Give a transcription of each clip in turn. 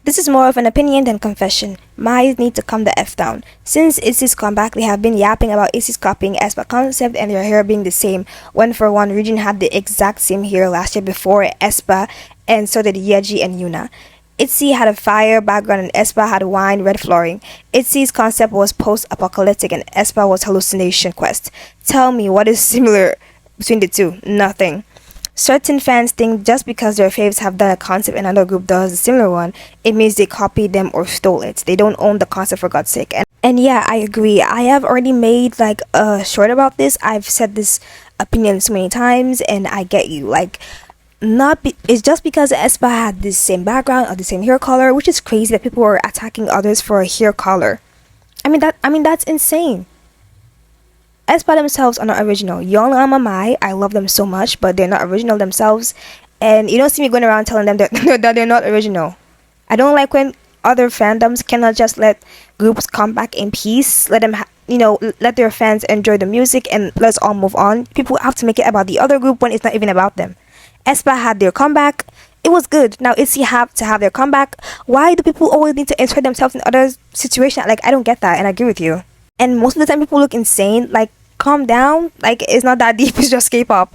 This is more of an opinion than confession. My need to calm the F down. Since ITZY's comeback, they have been yapping about ITZY's copying aespa concept and their hair being the same. When for one, Region had the exact same hair last year before aespa, and so did Yeji and Yuna. ITZY had a fire background and aespa had wine red flooring. ITZY's concept was post-apocalyptic and aespa was hallucination quest. Tell me what is similar between the two? Nothing. Certain fans think just because their faves have done a concept and another group does a similar one, it means they copied them or stole it. They don't own the concept for God's sake. And yeah, I agree. I have already made like a short about this. I've said this opinion so many times and I get you. Like it's just because aespa had the same background or the same hair color, which is crazy that people were attacking others for a hair color. I mean that's insane. aespa themselves are not original. Young Amamai, I love them so much, but they're not original themselves. And you don't see me going around telling them that, that they're not original. I don't like when other fandoms cannot just let groups come back in peace. Let them, let their fans enjoy the music and let's all move on. People have to make it about the other group when it's not even about them. aespa had their comeback. It was good. Now ITZY have to have their comeback. Why do people always need to insert themselves in other situations? Like, I don't get that, and I agree with you. And most of the time people look insane. Like, calm down. Like, it's not that deep. It's just K-pop.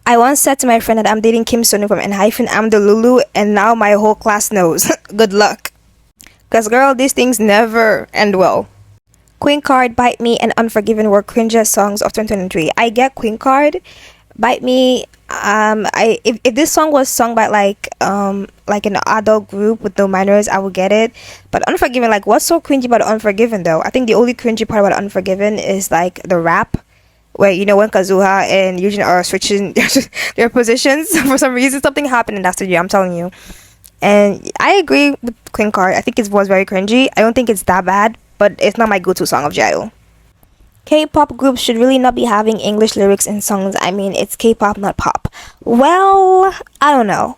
I once said to my friend that I'm dating Kim Sonu from N-hyphen I'm the Lulu, and now my whole class knows. Good luck. Cause girl, these things never end well. Queen Card, Bite Me, and Unforgiven were cringe songs of 2023. I get Queen Card, Bite Me. If this song was sung by like an adult group with no minors, I would get it. But Unforgiven, like, what's so cringy about Unforgiven though? I think the only cringy part about Unforgiven is like the rap, where when Kazuha and Eugene are switching their positions for some reason. Something happened in that studio, I'm telling you. And I agree with Queen Card. I think it was very cringy. I don't think it's that bad, but it's not my go-to song of J.I.O. K-pop groups should really not be having English lyrics in songs. I mean, it's K-pop, not pop. Well, I don't know.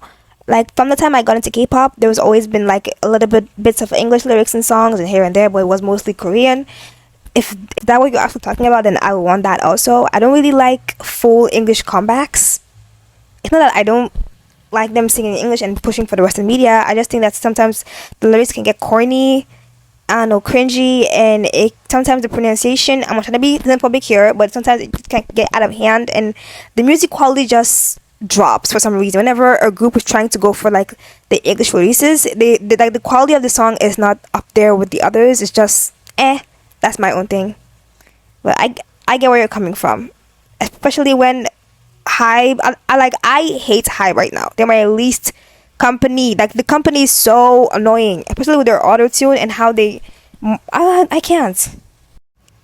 Like, from the time I got into K-pop, there was always been like a little bits of English lyrics in songs and here and there, but it was mostly Korean. If that's what you're actually talking about, then I would want that also. I don't really like full English comebacks. It's not that I don't like them singing in English and pushing for the Western media. I just think that sometimes the lyrics can get corny, I don't know, cringy, and sometimes the pronunciation, I'm not trying to be xenophobic here, but sometimes it can get out of hand and the music quality just drops for some reason. Whenever a group is trying to go for like the English releases, like the quality of the song is not up there with the others. It's just that's my own thing. But I get where you're coming from, especially when Hybe. I hate Hybe right now. They're my least company. Like, the company is so annoying, especially with their auto tune and how they. I can't.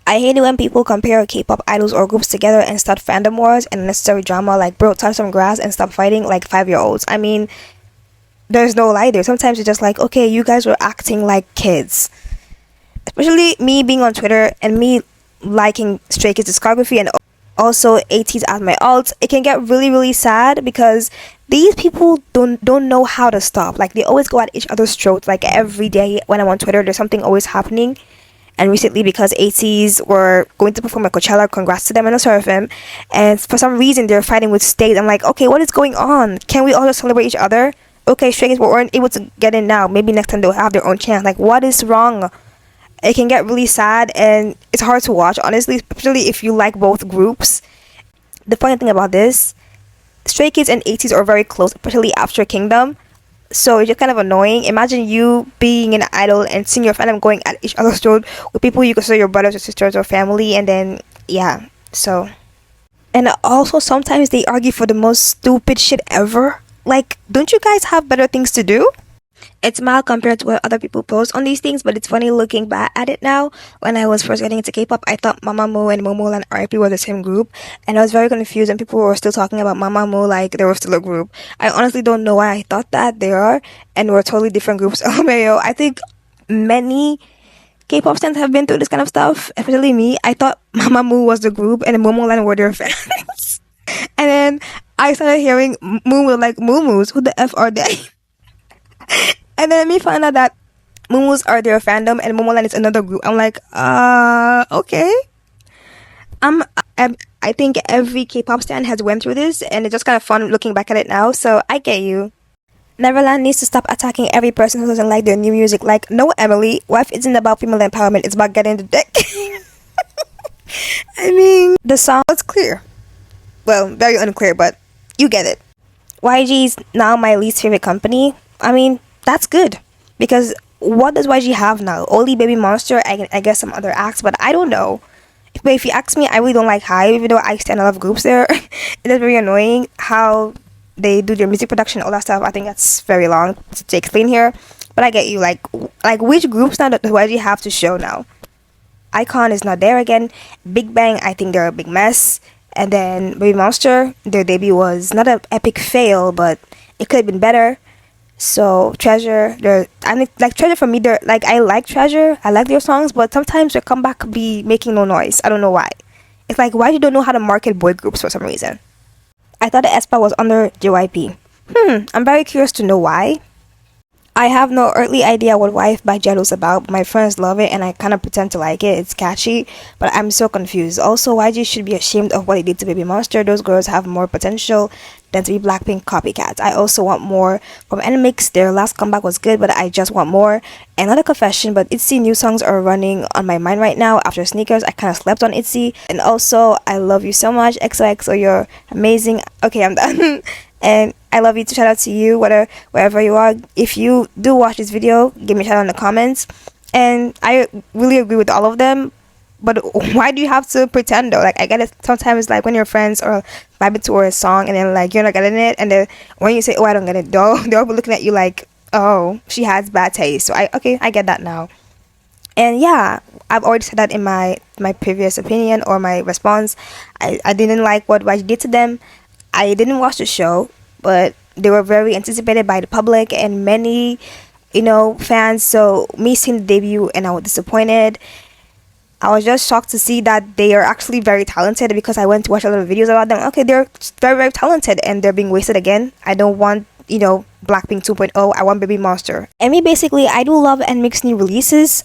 I hate it when people compare K-pop idols or groups together and start fandom wars and unnecessary drama. Like, bro, touch some grass and stop fighting like 5-year-olds. I mean, there's no lie there. Sometimes it's just like, okay, you guys were acting like kids. Especially me being on Twitter and me liking Stray Kids discography and also ATEEZ as my alt, it can get really, really sad because these people don't know how to stop. Like, they always go at each other's throats. Like, every day when I'm on Twitter, there's something always happening. And recently, because ATEEZ were going to perform at Coachella, congrats to them and Seraphim, and for some reason they're fighting with State. I'm like, okay, what is going on? Can we all just celebrate each other? Okay, Stray Kids weren't able to get in now. Maybe next time they'll have their own chance. Like, what is wrong? It can get really sad and it's hard to watch, honestly, especially if you like both groups. The funny thing about this, Stray Kids and ATEEZ are very close, especially after Kingdom. So it's just kind of annoying. Imagine you being an idol and seeing your fandom going at each other's throat with people you consider your brothers or sisters or family, and then, yeah, so. And also, sometimes they argue for the most stupid shit ever. Like, don't you guys have better things to do? It's mild compared to what other people post on these things, but it's funny looking back at it now. When I was first getting into K-pop, I thought Mamamoo and Momoland and RIP were the same group, and I was very confused, and people were still talking about Mamamoo like they were still a group. I honestly don't know why I thought that they are, and we're totally different groups. LMAO. I think many K-pop fans have been through this kind of stuff, especially me. I thought Mamamoo was the group, and Momoland were their fans. And then I started hearing Moo like Moo-moos. Who the F are they? And then me find out that Moo-moos are their fandom and Momoland is another group. I'm like, okay. I think every K-pop stan has went through this, and it's just kind of fun looking back at it now. So I get you. Neverland needs to stop attacking every person who doesn't like their new music. Like, no, Emily, Wife isn't about female empowerment, it's about getting the dick. I mean, the song was clear. Well, very unclear, but you get it. YG's now my least favorite company. I mean, that's good. Because what does YG have now? Only Baby Monster, I guess some other acts, but I don't know. But if you ask me, I really don't like Hive, even though I stand a lot of groups there. It is very annoying how they do their music production, all that stuff. I think that's very long to explain here. But I get you. Like which groups now do YG have to show now? Icon is not there again. Big Bang, I think they're a big mess. And then Baby Monster, their debut was not an epic fail, but it could have been better. So Treasure, I mean, like Treasure for me, they're like, I like Treasure, I like their songs, but sometimes their comeback be making no noise. I don't know why. It's like, why you don't know how to market boy groups for some reason? I thought the aespa was under JYP. I'm very curious to know why. I have no earthly idea what Wife by Jello's about, but my friends love it and I kind of pretend to like it. It's catchy, but I'm so confused. Also, YG should be ashamed of what they did to Baby Monster. Those girls have more potential than to be Blackpink copycats. I also want more from NMIX. Their last comeback was good, but I just want more. And not a confession, but ITZY new songs are running on my mind right now. After Sneakers, I kind of slept on ITZY. And also, I love you so much. XOXO, you're amazing. Okay, I'm done. And I love you too. Shout out to you, wherever you are. If you do watch this video, give me a shout out in the comments. And I really agree with all of them. But why do you have to pretend though? Like, I get it sometimes, like when your friends are vibing to a song and then like you're not getting it, and then when you say, oh, I don't get it, they'll be looking at you like, oh, she has bad taste. So I get that now. And yeah, I've already said that in my previous opinion or my response. I didn't like what YG did to them. I didn't watch the show, but they were very anticipated by the public and many, fans. So me seeing the debut and I was disappointed. I was just shocked to see that they are actually very talented because I went to watch a lot of videos about them. Okay, they're very, very talented and they're being wasted again. I don't want, Blackpink 2.0. I want Baby Monster. And me, basically, I do love NMIX new releases,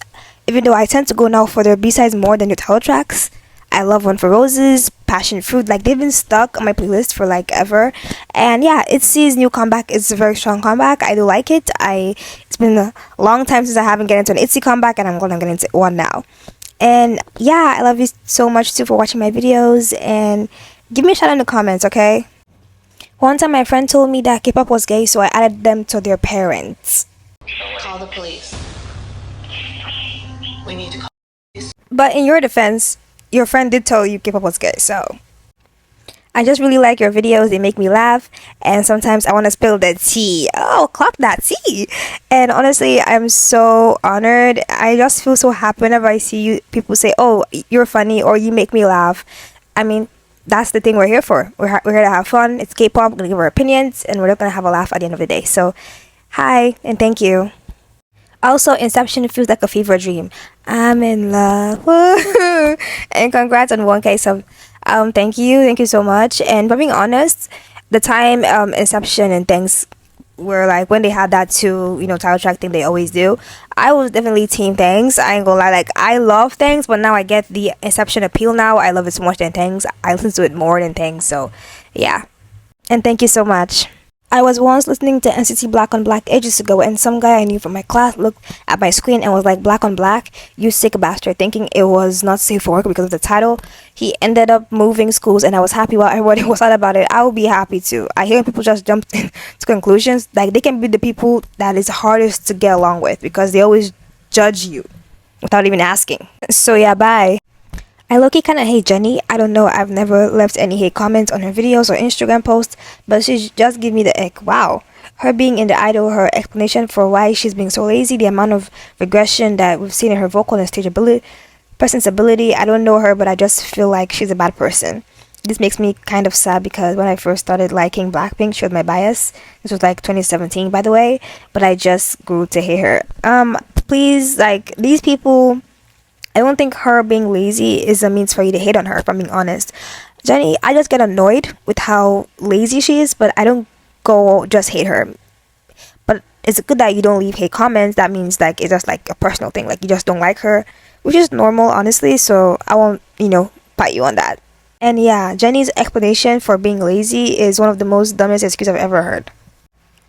even though I tend to go now for their B-sides more than their title tracks. I love One for Roses, Passion Fruit. Like, they've been stuck on my playlist for like ever. And yeah, ITZY's new comeback is a very strong comeback. I do like it. It's been a long time since I haven't get into an ITZY comeback, and I'm gonna get into one now. And yeah, I love you so much too for watching my videos, and give me a shout out in the comments, okay? One time my friend told me that Kpop was gay, so I added them to their parents. Call the police. We need to call the police. But in your defense, your friend did tell you Kpop was gay, so I just really like your videos. They make me laugh, and sometimes I want to spill the tea. Oh, clock that tea. And honestly, I'm so honored. I just feel so happy whenever I see you people say, oh, you're funny, or you make me laugh. I mean, that's the thing we're here for. We're here to have fun. It's K-pop. We're gonna give our opinions, and we're not gonna have a laugh at the end of the day. So hi, and thank you. Also, Inception feels like a fever dream. I'm in love. And congrats on 1K sub. Thank you so much. And for being honest, the time Inception and things were like when they had that title track thing they always do, I was definitely team Thanks. I ain't gonna lie, like I love Thanks, but now I get the Inception appeal now. I love it so much than Thanks. I listen to it more than Thanks, so yeah. And thank you so much. I was once listening to NCT Black on Black ages ago, and some guy I knew from my class looked at my screen and was like, Black on Black, you sick bastard, thinking it was not safe for work because of the title. He ended up moving schools, and I was happy while everybody was sad about it. I would be happy too. I hear people just jump to conclusions. Like, they can be the people that is hardest to get along with because they always judge you without even asking. So yeah, bye. I low-key kinda hate Jennie. I don't know, I've never left any hate comments on her videos or Instagram posts, but she just give me the ick. Wow. Her being in the idol, her explanation for why she's being so lazy, the amount of regression that we've seen in her vocal and stage ability, presence ability. I don't know her, but I just feel like she's a bad person. This makes me kind of sad because when I first started liking Blackpink, she was my bias. This was like 2017, by the way, but I just grew to hate her. Please, like, these people, I don't think her being lazy is a means for you to hate on her, if I'm being honest. Jennie, I just get annoyed with how lazy she is, but I don't go just hate her. But it's good that you don't leave hate comments. That means like it's just like a personal thing, like you just don't like her, which is normal, honestly, so I won't, fight you on that. And yeah, Jennie's explanation for being lazy is one of the most dumbest excuses I've ever heard.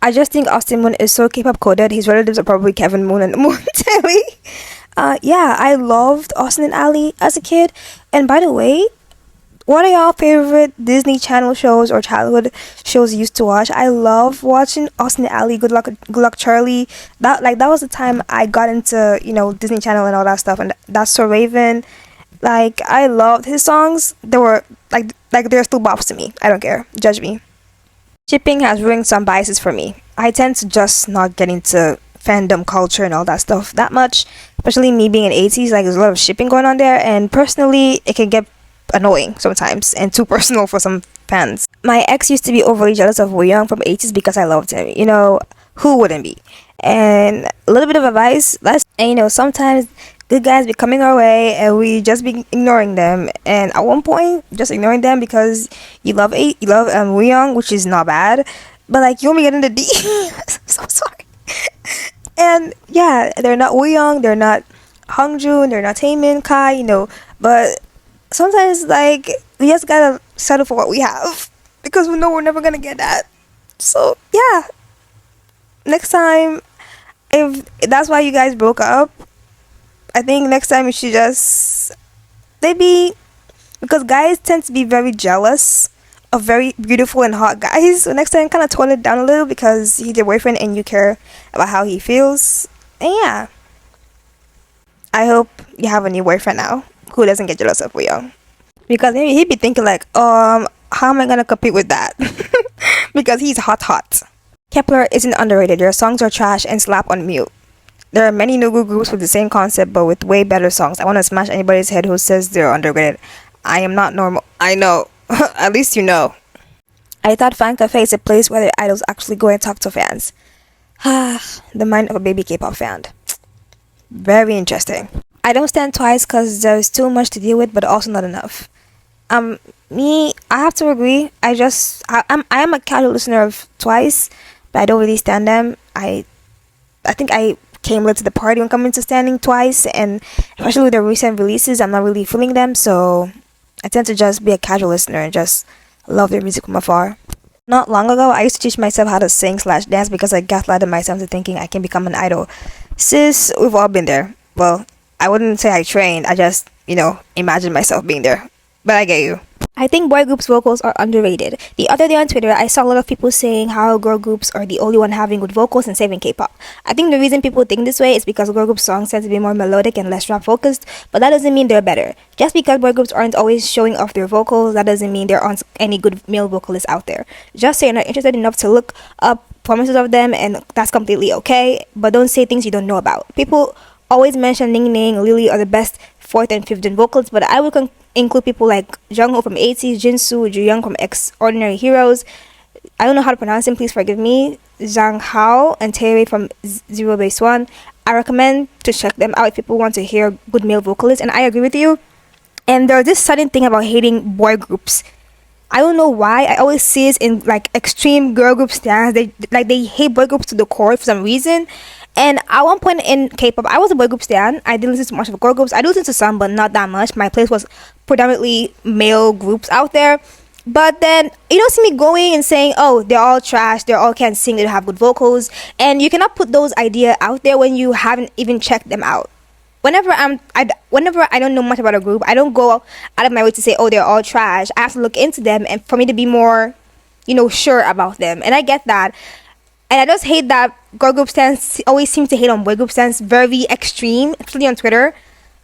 I just think Austin Moon is so K-pop coded. His relatives are probably Kevin Moon and Moon Telly. Yeah, I loved Austin and Ali as a kid. And by the way, what are y'all favorite Disney Channel shows or childhood shows you used to watch? I love watching Austin and Ali, Good Luck Charlie. That was the time I got into Disney Channel and all that stuff. And that's So Raven. Like I loved his songs. They were like they're still bops to me. I don't care. Judge me. Shipping has ruined some biases for me. I tend to just not get into fandom culture and all that stuff that much, especially me being in 80s. Like there's a lot of shipping going on there, and personally, it can get annoying sometimes and too personal for some fans. My ex used to be overly jealous of Woo Young from 80s because I loved him. Who wouldn't be? And a little bit of advice, sometimes good guys be coming our way and we just be ignoring them, and at one point just ignoring them because you love Woo Young, which is not bad, but like you only get into D. So sorry. And yeah, they're not Woo Young, they're not Hongjoon, they're not Taemin, Kai, but sometimes like we just gotta settle for what we have because we know we're never gonna get that. So yeah, next time, if that's why you guys broke up, I think next time you should just maybe, because guys tend to be very jealous of very beautiful and hot guys. So next time, kind of tone it down a little because he's your boyfriend and you care about how he feels. And yeah, I hope you have a new boyfriend now who doesn't get jealous of you, because maybe he'd be thinking like, how am I gonna compete with that? Because he's hot. Kepler isn't underrated. Their songs are trash and slap on mute. There are many new groups with the same concept but with way better songs. I want to smash anybody's head who says they're underrated. I am not normal. I know. At least you know. I thought Fan Cafe is a place where the idols actually go and talk to fans. The mind of a baby K-pop fan. Very interesting. I don't stand Twice because there's too much to deal with, but also not enough. I have to agree. I am a casual listener of Twice, but I don't really stand them. I think I came late to the party when coming to standing Twice, and especially with the recent releases, I'm not really feeling them, so I tend to just be a casual listener and just love their music from afar. Not long ago, I used to teach myself how to sing/dance because I gaslighted myself into thinking I can become an idol. Sis, we've all been there. Well, I wouldn't say I trained, I just, imagined myself being there. But I get you. I think boy groups' vocals are underrated. The other day on Twitter, I saw a lot of people saying how girl groups are the only one having good vocals and saving K-pop. I think the reason people think this way is because girl group songs tend to be more melodic and less rap focused, but that doesn't mean they're better. Just because boy groups aren't always showing off their vocals, that doesn't mean there aren't any good male vocalists out there. Just say you're not interested enough to look up performances of them, and that's completely okay, but don't say things you don't know about. People always mention Ning Ning, Lily are the best 4th and 5th gen vocals, but I would include people like Jungho from 80s, Jinsu, Ju-young from Extraordinary Heroes. I don't know how to pronounce him, please forgive me. Zhang Hao and Taewei from Zero Base One. I recommend to check them out if people want to hear good male vocalists, and I agree with you. And there's this sudden thing about hating boy groups. I don't know why. I always see it in like extreme girl group stands. They hate boy groups to the core for some reason. And at one point in K-pop, I was a boy group stan. I didn't listen to much of girl groups. I do listen to some, but not that much. My place was predominantly male groups out there. But then you don't see me going and saying, "Oh, they're all trash. They all can't sing. They don't have good vocals." And you cannot put those ideas out there when you haven't even checked them out. Whenever I don't know much about a group, I don't go out of my way to say, "Oh, they're all trash." I have to look into them, and for me to be more, sure about them. And I get that. And I just hate that girl group stans always seem to hate on boy group stans very extreme, especially on Twitter.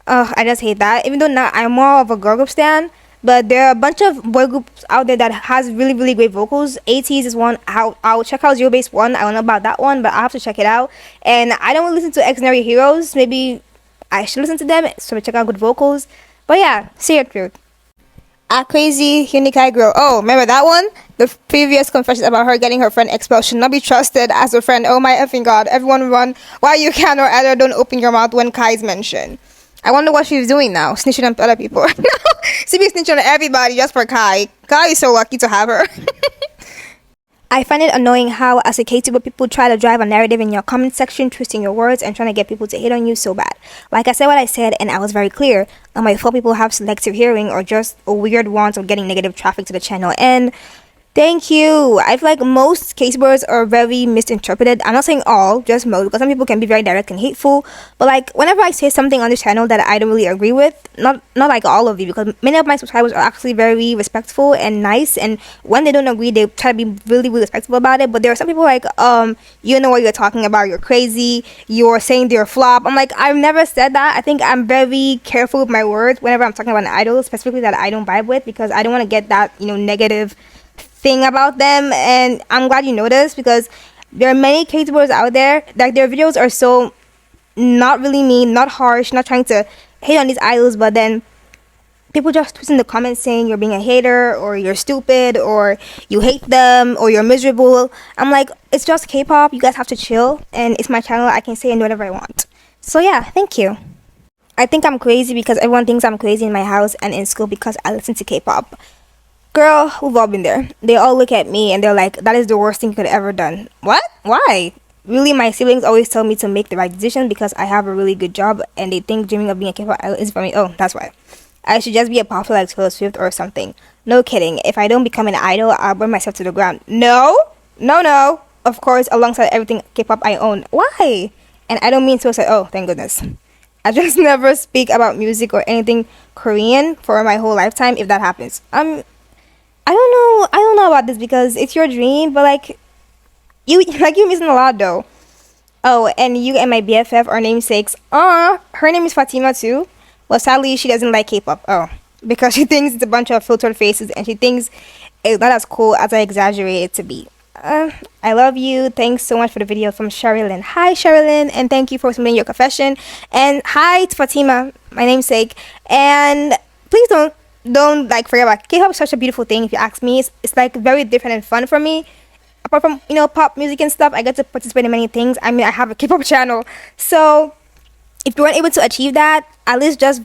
I just hate that. Even though now I'm more of a girl group stan, but there are a bunch of boy groups out there that has really, really great vocals. ATEEZ is one. I'll check out Zero Base One. I don't know about that one, but I have to check it out. And I don't listen to Extraordinary Heroes. Maybe I should listen to them so check out good vocals. But yeah, say your truth. A crazy Unikai girl. Oh, remember that one? The previous confessions about her getting her friend expelled should not be trusted as a friend. Oh my effing god. Everyone run. Why you can or either don't open your mouth when Kai is mentioned. I wonder what she's doing now. Snitching on other people. She be snitching on everybody just for Kai. Kai is so lucky to have her. I find it annoying how, as a KTuber, people try to drive a narrative in your comment section, twisting your words and trying to get people to hate on you so bad. Like I said what I said, and I was very clear. My fault people have selective hearing or just a weird want of getting negative traffic to the channel. And Thank you. I feel like most case words are very misinterpreted. I'm not saying all, just most, because some people can be very direct and hateful. But like whenever I say something on this channel that I don't really agree with, not like all of you, because many of my subscribers are actually very respectful and nice. And when they don't agree, they try to be really, really respectful about it. But there are some people like, you know what you're talking about. You're crazy. You're saying they're flop. I'm like, I've never said that. I think I'm very careful with my words whenever I'm talking about an idol, specifically that I don't vibe with, because I don't want to get that negative thing about them. And I'm glad you noticed, because there are many K-tubers out there that their videos are so not really mean, not harsh, not trying to hate on these idols, but then people just twist in the comments saying you're being a hater, or you're stupid, or you hate them, or you're miserable. I'm like, it's just K-pop. You guys have to chill, and it's my channel. I can say and do whatever I want. So yeah, thank you. I think I'm crazy because everyone thinks I'm crazy in my house and in school because I listen to K-pop. Girl, we've all been there. They all look at me and they're like, that is the worst thing you could have ever done. What? Why? Really, my siblings always tell me to make the right decision because I have a really good job, and they think dreaming of being a K-pop idol is for me. Oh, that's why. I should just be a popular like Taylor Swift or something. No kidding. If I don't become an idol, I'll burn myself to the ground. No. No, no. Of course, alongside everything K-pop I own. Why? And I don't mean suicide. Oh, thank goodness. I just never speak about music or anything Korean for my whole lifetime if that happens. I don't know about this because it's your dream, but like you're missing a lot though. Oh, and you and my BFF are namesakes. Her name is Fatima too. Well, sadly, she doesn't like K-pop. Oh, because she thinks it's a bunch of filtered faces, and she thinks it's not as cool as I exaggerate it to be. I love you. Thanks so much for the video from Sherilyn. Hi, Sherilyn, and thank you for submitting your confession. And hi to Fatima, my namesake. And please don't like forget about K-pop. Is such a beautiful thing. If you ask me, it's like very different and fun for me. Apart from pop music and stuff, I get to participate in many things. I mean, I have a K-pop channel, so if you weren't able to achieve that, at least just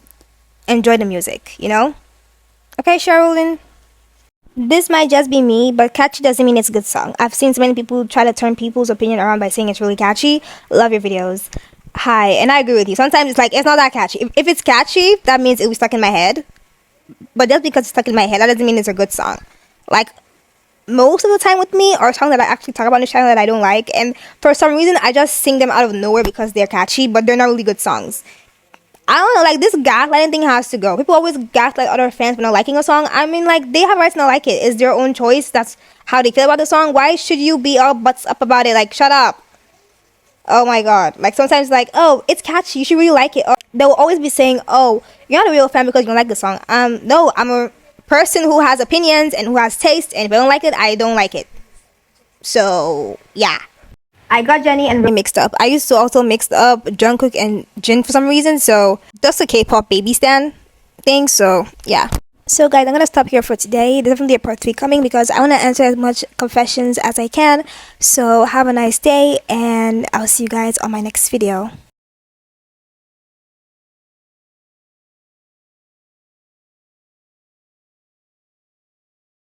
enjoy the music. Okay, Sherilyn. This might just be me, but catchy doesn't mean it's a good song. I've seen so many people try to turn people's opinion around by saying it's really catchy. Love your videos. Hi, and I agree with you. Sometimes it's like, it's not that catchy. If it's catchy, that means it was stuck in my head. But just because it's stuck in my head, that doesn't mean it's a good song. Like, most of the time with me are songs that I actually talk about on the channel that I don't like. And for some reason, I just sing them out of nowhere because they're catchy, but they're not really good songs. I don't know, like, this gaslighting thing has to go. People always gaslight other fans for not liking a song. I mean, like, they have rights to not like it. It's their own choice. That's how they feel about the song. Why should you be all butts up about it? Like, shut up. Oh my god. Like, sometimes, like, oh, it's catchy. You should really like it. Or they will always be saying, oh, you're not a real fan because you don't like the song. No, I'm a person who has opinions and who has taste. And if I don't like it, I don't like it. So, yeah. I got Jennie and Ray mixed up. I used to also mix up Jungkook and Jin for some reason, so that's a K-pop baby stan thing, so yeah. So guys, I'm gonna stop here for today. There's definitely a part 3 coming because I want to answer as much confessions as I can. So have a nice day, and I'll see you guys on my next video.